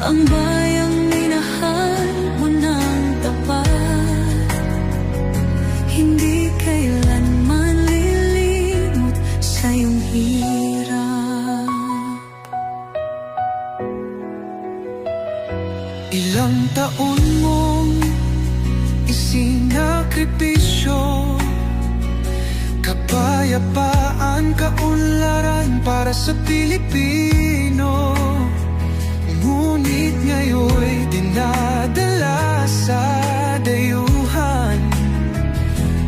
ang bayang minahal mo ng tapat. Hindi kailanman lilimot sa iyong hirap. Ilang taon mong isinakripisyo, kapayapaan, kaunlaran para sa Pilipino. Ngunit ngayon'y dinadala sa dayuhan,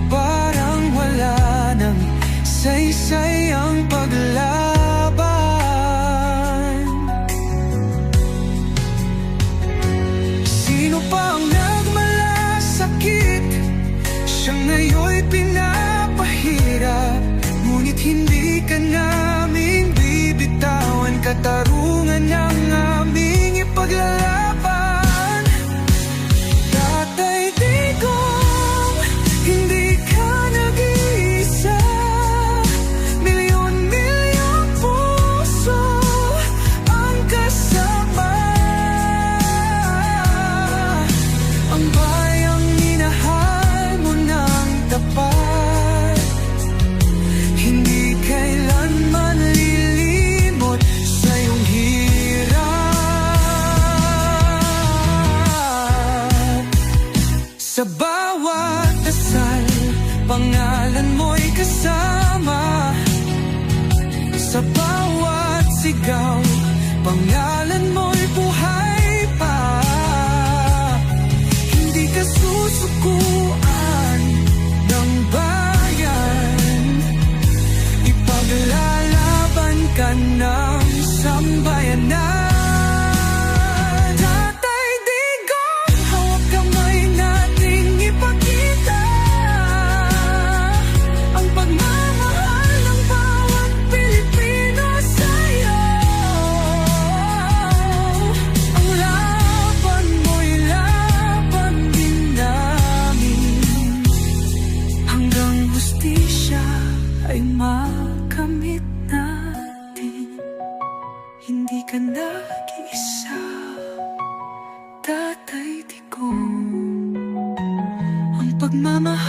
parang wala nang saysay ang paglaban. Sino pa ang nagmalasakit? Siya ngayon'y pinapahirap, ngunit hindi ka namin bibitawan. Katarungan ng aming ipaglalaban. Tatay Digong, hindi ka nag-iisa. Milyon-milyong puso ang kasama. Ang bayang minahal mo ng tapat, hindi kailanman lilimot sa iyong hirap. Sa bawat dasal, pangalan mo'y kasama. Sa bawat sigaw, pangalan mo'y buhay pa. Hindi ka susukuan ng bayan, ipaglalaban ka ng sambayanan. Tatay Digong, hawak kamay nating ipakita ang pagmamahal ng bawat Pilipino sa'yo. Ang laban mo'y laban din namin, hanggang hustisya ay makamit natin. Hindi ka nag-iisa, Tatay Digong. Ang pagmamahal